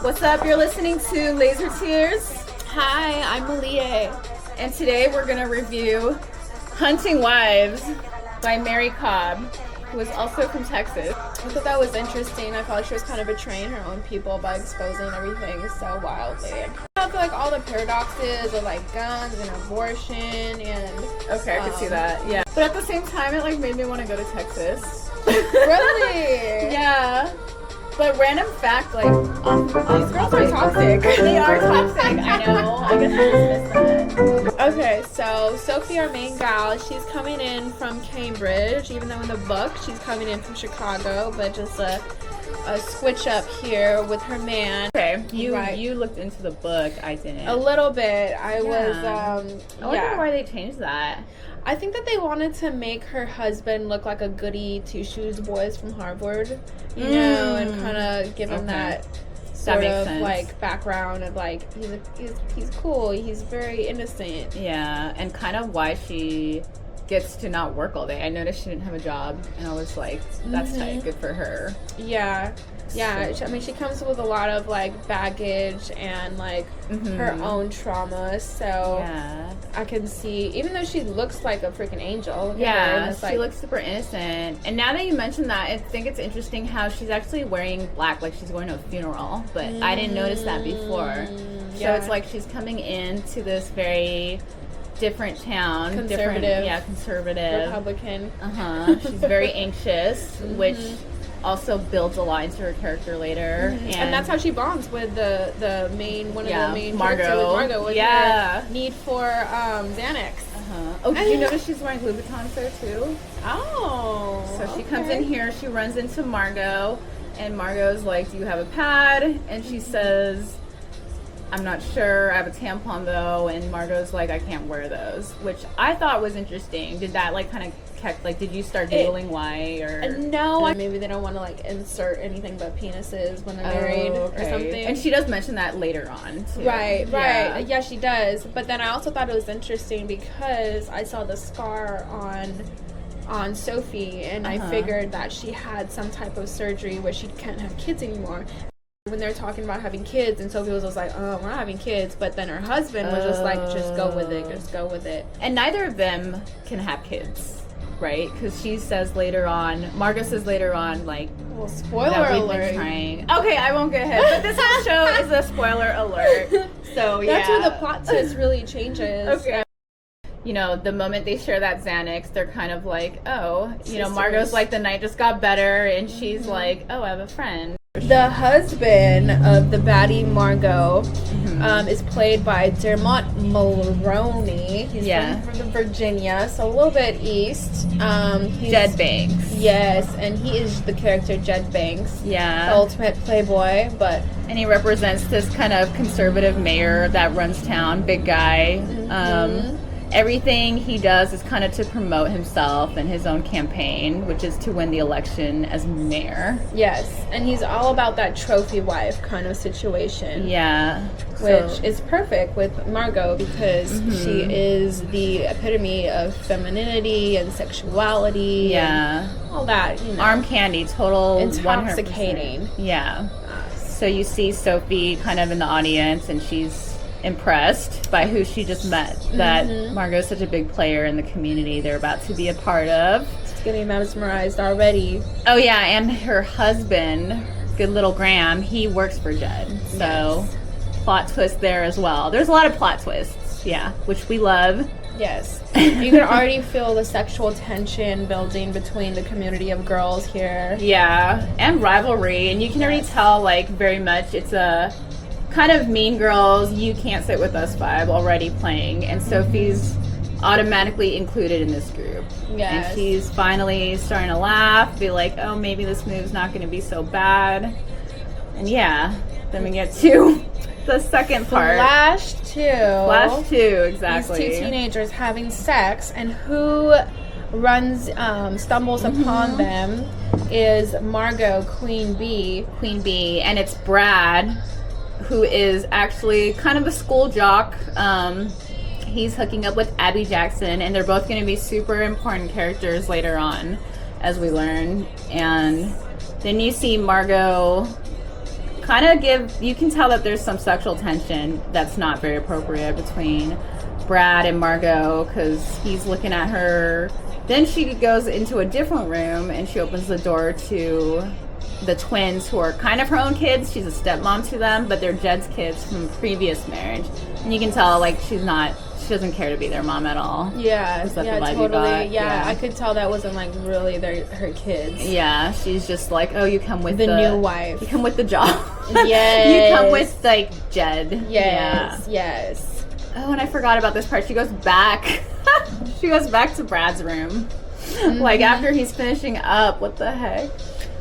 What's up? You're listening to Lasertearz. Hi, I'm Malie. And today we're going to review Hunting Wives by Mary Cobb, who is also from Texas. I thought that was interesting. I felt like she was kind of betraying her own people by exposing everything so wildly. I feel like all the paradoxes of like guns and abortion and... Okay, I could see that, yeah. But at the same time, it like made me want to go to Texas. Really? Yeah. But random fact, like, These girls are toxic. They are toxic, I know. I guess I just missed that. Okay, so Sophie, our main gal, she's coming in from Cambridge, even though in the book she's coming in from Chicago, but just a switch up here with her man. Okay, you looked into the book, I didn't. A little bit. I wonder why they changed that. I think that they wanted to make her husband look like a goody two-shoes boys from Harvard, you know, and kind of give him that sort of sense. like background of like he's cool, he's very innocent. Yeah, and kind of why she gets to not work all day. I noticed she didn't have a job, and I was like, that's tight, good for her. Yeah. Yeah, I mean, she comes with a lot of like baggage and like her own trauma, so I can see, even though she looks like a freaking angel. Yeah, she looks super innocent. And now that you mention that, I think it's interesting how she's actually wearing black, like she's going to a funeral, but I didn't notice that before. So it's like she's coming into this very different town, conservative, conservative, Republican. She's very anxious, which also builds a line to her character later, and that's how she bonds with the main one of the main Margo. With her need for Xanax. Oh, did you notice she's wearing Louboutins there too? Oh, so she comes in here, she runs into Margo, and Margo's like, "Do you have a pad?" And she says, "I'm not sure. I have a tampon though." And Margo's like, "I can't wear those," which I thought was interesting. Did that like kind of like, did you start googling why, or no? Maybe they don't want to like insert anything but penises when they're married or something. And she does mention that later on too. Right. Yeah, she does. But then I also thought it was interesting because I saw the scar on Sophie, and I figured that she had some type of surgery where she can't have kids anymore. When they're talking about having kids, and Sophie was just like, "Oh, we're not having kids," but then her husband was just like, "Just go with it." And neither of them can have kids, right? Because she says later on, Margo says later on, like, well, spoiler alert. Okay, I won't get ahead, but this whole show is a spoiler alert. So that's where the plot twist really changes. Okay. You know, the moment they share that Xanax, they're kind of like, oh, you know, Margo's like, the night just got better, and she's like, oh, I have a friend. The husband of the baddie Margo is played by Dermot Mulroney. He's from Virginia, so a little bit east. He's Jed Banks. Yes, and he is the character Jed Banks. Yeah. The ultimate playboy, and he represents this kind of conservative mayor that runs town, big guy. Everything he does is kind of to promote himself and his own campaign, which is to win the election as mayor. Yes, and he's all about that trophy wife kind of situation. Yeah. Which is perfect with Margo because she is the epitome of femininity and sexuality. Yeah. And all that, you know. Arm candy, total intoxicating. 100%. Yeah. So you see Sophie kind of in the audience, and she's impressed by who she just met, that Margo is such a big player in the community they're about to be a part of. She's getting mesmerized already. Oh yeah, and her husband, good little Graham, he works for Jed, so plot twist there as well. There's a lot of plot twists, which we love. Yes. You can already feel the sexual tension building between the community of girls here. Yeah, and rivalry, and you can already tell, like, very much it's a kind of Mean Girls, you can't sit with us vibe already playing, and Sophie's automatically included in this group. Yes. And she's finally starting to laugh, be like, oh, maybe this move's not going to be so bad. And then we get to the second part. Flash 2, exactly. These two teenagers having sex, and who stumbles upon them is Margo, Queen Bee, and it's Brad, who is actually kind of a school jock. He's hooking up with Abby Jackson, and they're both going to be super important characters later on, as we learn. And then you see Margo you can tell that there's some sexual tension that's not very appropriate between Brad and Margo, because he's looking at her. Then she goes into a different room and she opens the door to the twins, who are kind of her own kids. She's a stepmom to them, but they're Jed's kids from a previous marriage. And you can tell, like, she doesn't care to be their mom at all. Yeah, Is that yeah, the vibe you totally. got? Yeah, I could tell that wasn't like really her kids. Yeah, she's just like, oh, you come with the new wife. You come with the job. Yes. You come with, like, Jed. Yes, yes. Oh, and I forgot about this part. She goes back. She goes back to Brad's room. Like, after he's finishing up. What the heck?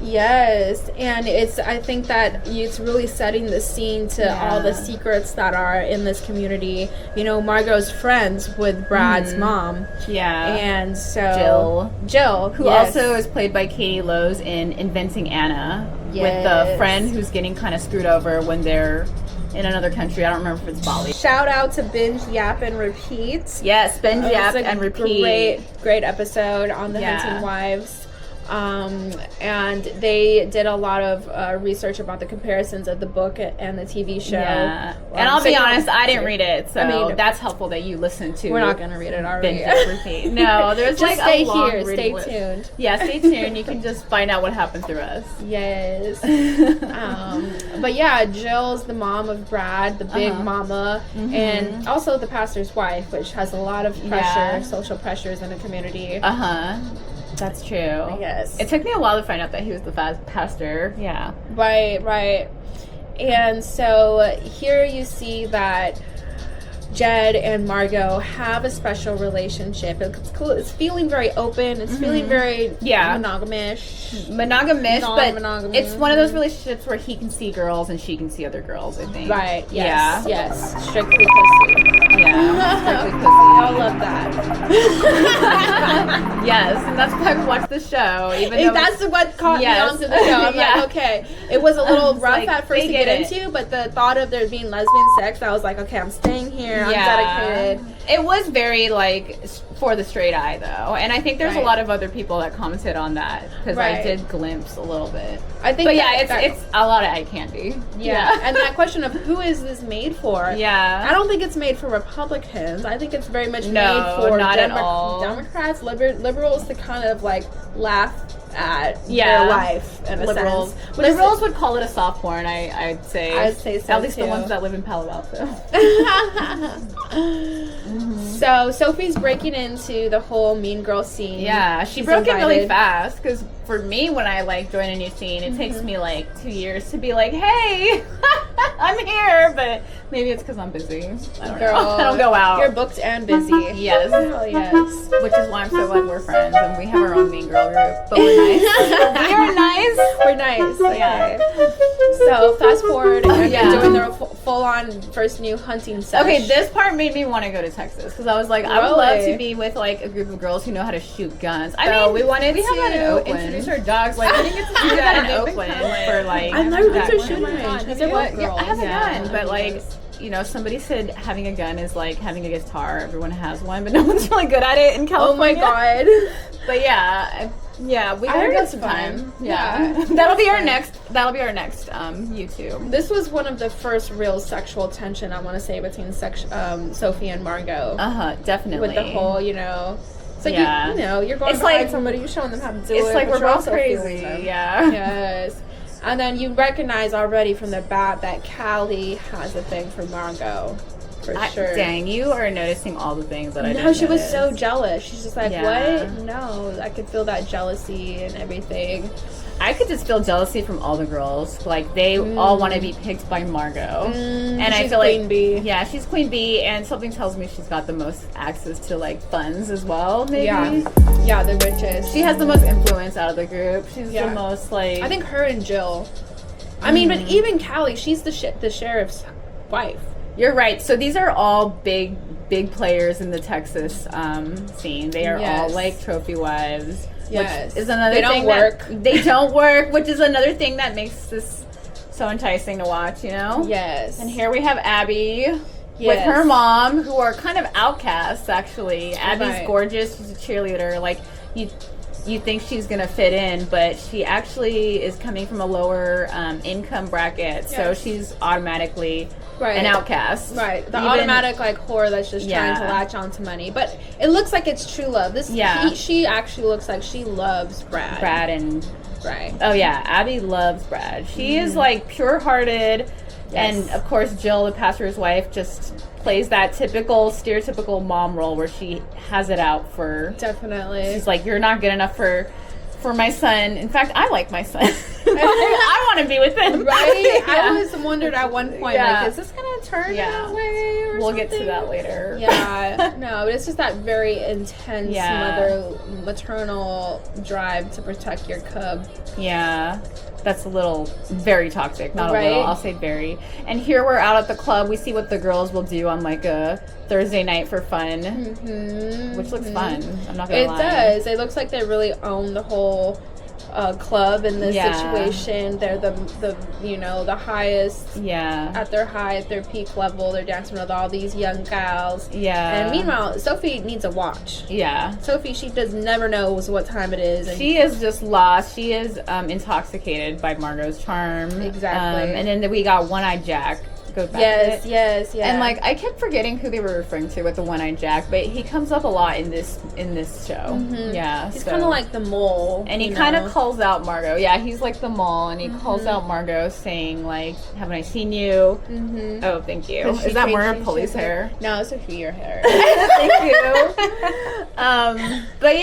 Yes, and I think that it's really setting the scene to all the secrets that are in this community. You know, Margo's friends with Brad's mom. Yeah. And so Jill, who also is played by Katie Lowes in Inventing Anna, with the friend who's getting kind of screwed over when they're in another country. I don't remember if it's Bali. Shout out to Binge-Yap-Repeat. Yes, Binge-Yap-Repeat. Great episode on the Hunting Wives. And they did a lot of research about the comparisons of the book and the TV show. Yeah. And I'll be honest, I didn't read it, so that's helpful that you listened to. We're not going to read it, are we? Binge-Yap-Repeat. No, there's just like stay a long here, stay list. tuned. Yeah, stay tuned. You can just find out what happened through us. Yes. But yeah, Jill's the mom of Brad, the big mama, and also the pastor's wife, which has a lot of pressure, social pressures in the community. That's true. Yes. It took me a while to find out that he was the pastor. Yeah. Right. And so here you see that Jed and Margo have a special relationship. It's cool. It's feeling very open. It's feeling very monogamish. But it's one of those relationships where he can see girls and she can see other girls, I think. Right. Yes. Yeah. Yes. Strictly pussy. Yeah. Strictly pussy. I love that. Yes, and that's why we watched the show. Even though that's what caught me onto the show. I'm like, okay, it was a little rough at first to get into, but the thought of there being lesbian sex, I was like, okay, I'm staying here. I'm dedicated. It was very, like, for the straight eye, though. And I think there's a lot of other people that commented on that, because I did glimpse a little bit. I think it's a lot of eye candy. Yeah. And that question of who is this made for? Yeah. I don't think it's made for Republicans. I think it's very much made for not at all. Democrats, liberals to kind of, like, laugh at their life in a liberals. sense. Liberals would call it a soft porn, I'd say. I'd say so, at least too. the ones that live in Palo Alto. So Sophie's breaking into the whole Mean Girl scene. Yeah, she broke it really fast, because for me, when I like join a new scene, it takes me like 2 years to be like, hey, I'm here, but maybe it's because I'm busy. I don't know. I don't go out. You're booked and busy. Yes. Oh, yes. Which is why I'm so glad we're friends and we have our own Mean Girl group, but we're nice. We are nice. We're nice. Okay. Yeah. So fast forward, and you're doing the full-on first new hunting session. Okay, this part made me want to go to Texas, because I was like, I would love to be with like a group of girls who know how to shoot guns. I mean, we have that in Oakland. Introduce our dogs. Like, I didn't get to do that in Oakland for like. I've never been to a shooting range. I have a gun, but like, you know, somebody said having a gun is like having a guitar. Everyone has one, but no one's really good at it in California. Oh my god! But yeah, we gotta get some time. Yeah. That'll be our next YouTube. This was one of the first real sexual tension, I want to say, between Sophie and Margo. Definitely. With the whole, you know. So you're going to find somebody, you're showing them how to do it. It's like we're both crazy. Yeah. Yes. And then you recognize already from the bat that Callie has a thing for Margo. For sure. Dang, you are noticing all the things that I didn't No, she was notice. so jealous. She's just like, what? No, I could feel that jealousy and everything. I could just feel jealousy from all the girls. Like, they all want to be picked by Margo. And I feel Queen Bee. Yeah, she's Queen Bee, and something tells me she's got the most access to, like, funds as well, maybe. Yeah, the richest. She has the most influence out of the group. She's the most, like... I think her and Jill. I mean, but even Callie, she's the sheriff's wife. You're right. So these are all big players in the Texas scene. They are all, like, trophy wives. Yes. Which is another thing they don't work, which is another thing that makes this so enticing to watch, you know? Yes. And here we have Abby with her mom, who are kind of outcasts, actually. Abby's gorgeous. She's a cheerleader. Like, you think she's gonna fit in, but she actually is coming from a lower income bracket, so she's automatically an outcast. Right, the automatic like whore that's just trying to latch onto money. But it looks like it's true love. She actually looks like she loves Brad. Right. Oh yeah, Abby loves Brad. She is like pure-hearted, and of course Jill, the pastor's wife, just plays that stereotypical mom role where she has it out for. Definitely. She's like, you're not good enough for my son. In fact, I like my son. I want to be with him. Right? I always wondered at one point, like, is this going to turn that way or We'll something? get to that later. Yeah. No, but it's just that very intense maternal drive to protect your cub. Yeah. That's a little, very toxic. Not a little, I'll say very. And here we're out at the club. We see what the girls will do on like a Thursday night for fun, which looks fun. I'm not gonna lie. It does. It looks like they really own the whole club in this situation. They're the highest at their peak level. They're dancing with all these young gals. And meanwhile, Sophie needs a watch. Sophie, she does never knows what time it is. And she is just lost. She is intoxicated by Margo's charm. Exactly. And then we got One-Eyed Jack. Yes. And like I kept forgetting who they were referring to with the One-Eyed Jack, but he comes up a lot in this show. He's kind of like the mole, and he kind of calls out Margo. He's like the mole, and he calls out Margo, saying like, "Haven't I seen you?" Oh, thank you. Is that Murder Police hair? No, it's Sophie, your hair. Thank you. But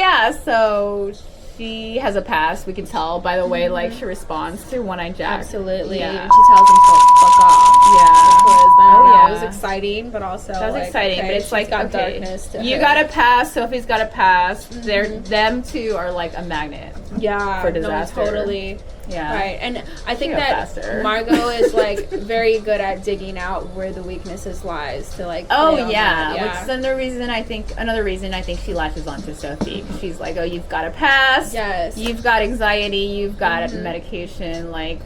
so she has a past, we can tell by the way like she responds to One-Eyed Jack. Absolutely. She tells him to fuck off. It was exciting, but also that was like, exciting, but it's like got darkness to you her. got a pass, Sophie's got a pass. Them two are like a magnet. For disaster. No, totally. Right. And I think that faster. Margo is like very good at digging out where the weaknesses lies to like which is another reason I think she latches onto Sophie. She's like, oh, you've got a pass. You've got anxiety, you've got medication, like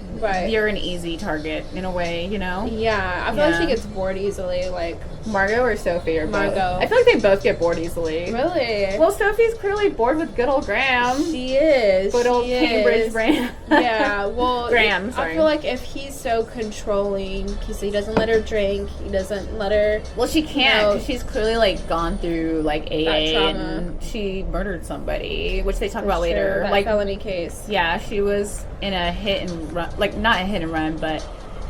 you're an easy target in a way, you know? I feel like she gets bored easily, like Margo or Sophie or Margo. Both? I feel like they both get bored easily. Really? Well, Sophie's clearly bored with good old Graham. She is. Good old Cambridge Graham. Graham, sorry. I feel like if he's so controlling, he doesn't let her drink, he doesn't let her... Well, she can't, because she's clearly, like, gone through, like, AA, and she murdered somebody, which they talk about later. That felony case. Yeah, she was in a hit and run, like, not a hit and run, but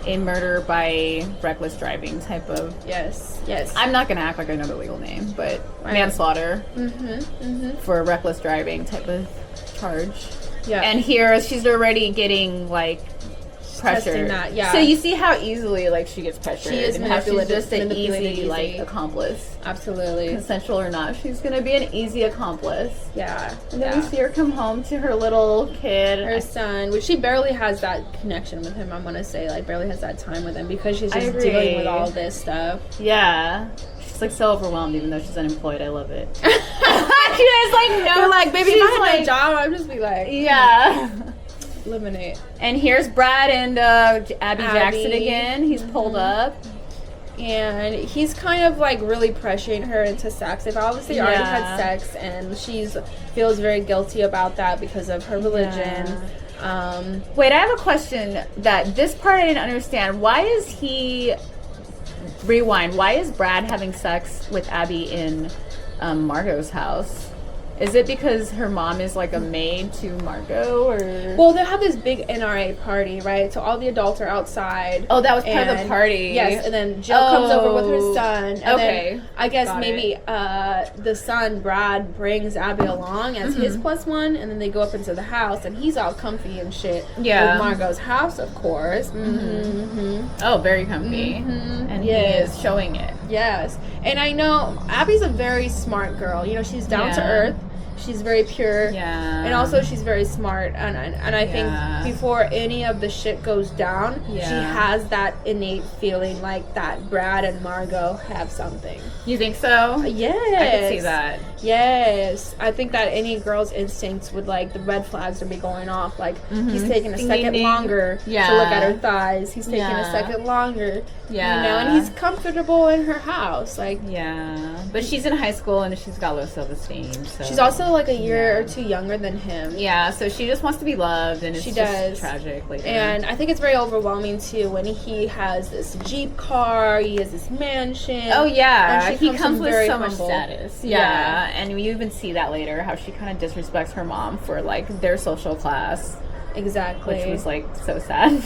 a murder by reckless driving type of... Yes. I'm not going to act like I know the legal name, but manslaughter for reckless driving type of charge. And here she's already getting like pressure. So you see how easily like she gets pressured. She is and how she's just an easy like accomplice. Absolutely. Consensual or not, she's gonna be an easy accomplice. And then we see her come home to her little kid, her son, which she barely has that connection with him. I'm gonna say like barely has that time with him because she's just dealing with all this stuff. She's like so overwhelmed even though she's unemployed. I love it. She has like no, like baby, if I had a job, I'd just be like, eliminate. And here's Brad and Abby Jackson again. He's pulled up. And he's kind of like really pressuring her into sex. They've obviously already had sex, and she feels very guilty about that because of her religion. Wait, I have a question that this part I didn't understand. Why is he... Rewind. Why is Brad having sex with Abby in Margo's house? Is it because her mom is like a maid to Margo, or? Well, they have this big NRA party, right? So all the adults are outside. Oh, that was part of the party. Yes, and then Jill comes over with her son. And then I guess maybe the son, Brad, brings Abby along as his plus one, and then they go up into the house, and he's all comfy and shit. With Margo's house, of course. Oh, very comfy. And he is showing it. Yes. And I know Abby's a very smart girl. You know, she's down to earth. She's very pure. And also she's very smart. And I think before any of the shit goes down, she has that innate feeling like that Brad and Margo have something. You think so? Yes. I can see that. Yes. I think that any girl's instincts would like the red flags would be going off. Like he's taking a second longer to look at her thighs. He's taking a second longer. You know, and he's comfortable in her house. Like but she's in high school and she's got low self-esteem. So. She's also also like a year or two younger than him. Yeah, so she just wants to be loved, and it's just tragic later. And I think it's very overwhelming too when he has this Jeep car, he has this mansion. Oh yeah, and he comes with so humble. much status. Yeah, and we even see that later, how she kind of disrespects her mom for like their social class. Exactly. Which was like so sad.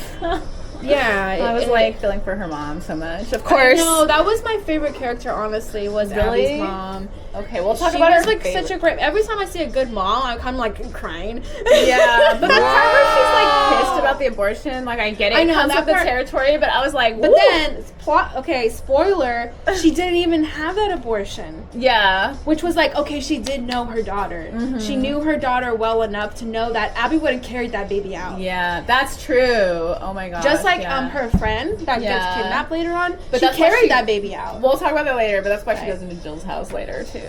Yeah, I was like feeling for her mom so much. Of course. No, that was my favorite character. Honestly, was Abby's mom. Okay, we'll talk about her. She was like such a great. Every time I see a good mom, I'm kind of like crying. Yeah, but the part where she's like pissed about the abortion, like I get it. I know, it comes with the territory, but I was like, but then spoiler, she didn't even have that abortion. Yeah, which was like, okay, she did know her daughter. Mm-hmm. She knew her daughter well enough to know that Abby would have carried that baby out. Yeah, that's true. Oh my god. Just like her friend that gets kidnapped later on, but she carried that baby out. We'll talk about that later, but that's why she goes into Jill's house later too.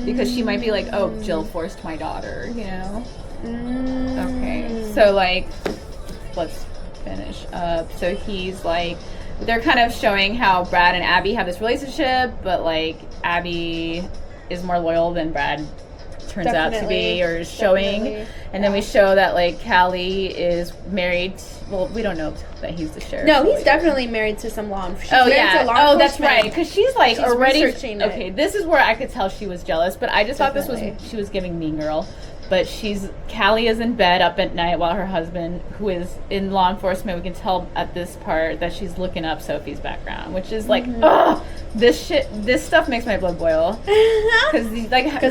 Because she might be like, oh, Jill forced my daughter, you know? Okay, so like, let's finish up. So he's like, they're kind of showing how Brad and Abby have this relationship, but like Abby is more loyal than Brad turns out to be, or is showing. And then we show that like Callie is married. Well, we don't know that he's the sheriff. No, he's definitely married to some law enforcement. Oh yeah. Oh, that's right. Because she's like already. Okay, this is where I could tell she was jealous, but I just thought this was she was giving Mean Girl. But Callie is in bed up at night while her husband, who is in law enforcement, we can tell at this part that she's looking up Sophie's background, which is like, ugh, this stuff makes my blood boil. Because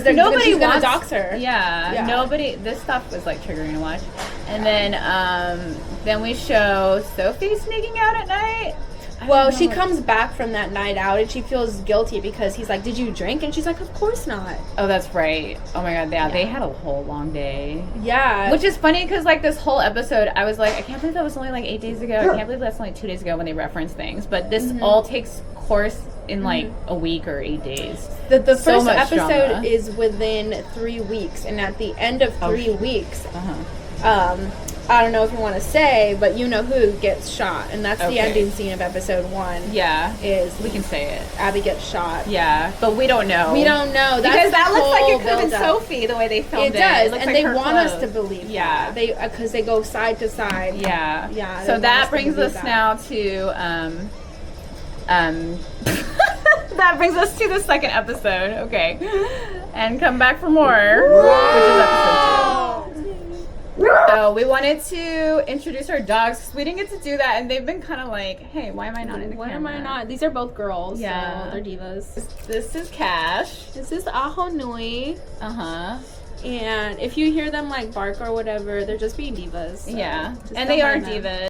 nobody wants to dox her. Yeah, nobody. This stuff was like triggering to watch. And then we show Sophie sneaking out at night. Well, she comes back from that night out and she feels guilty because he's like, did you drink? And she's like, of course not. Oh, that's right. Oh my god, yeah, they had a whole long day. Yeah. Which is funny because like this whole episode, I was like, I can't believe that was only like 8 days ago. I can't believe that's only 2 days ago when they reference things. But this all takes course in like a week or 8 days. The first episode is within 3 weeks. And at the end of 3 weeks, I don't know if you want to say, but you know who gets shot, and that's the ending scene of episode 1. Yeah, we can say it. Abby gets shot. Yeah, but we don't know. We don't know because that looks like it could have been Sophie the way they filmed it. It does, and like they want us to believe. Yeah, because they go side to side. Yeah, yeah. So that brings us now to that brings us to the second episode. Okay, and come back for more, which is episode 2. So we wanted to introduce our dogs because we didn't get to do that, and they've been kind of like, hey, why am I not in the camera? Why am I not? These are both girls. Yeah, so they're divas. This is Cash. This is Aho Nui. And if you hear them like bark or whatever, they're just being divas. So yeah, and they are divas.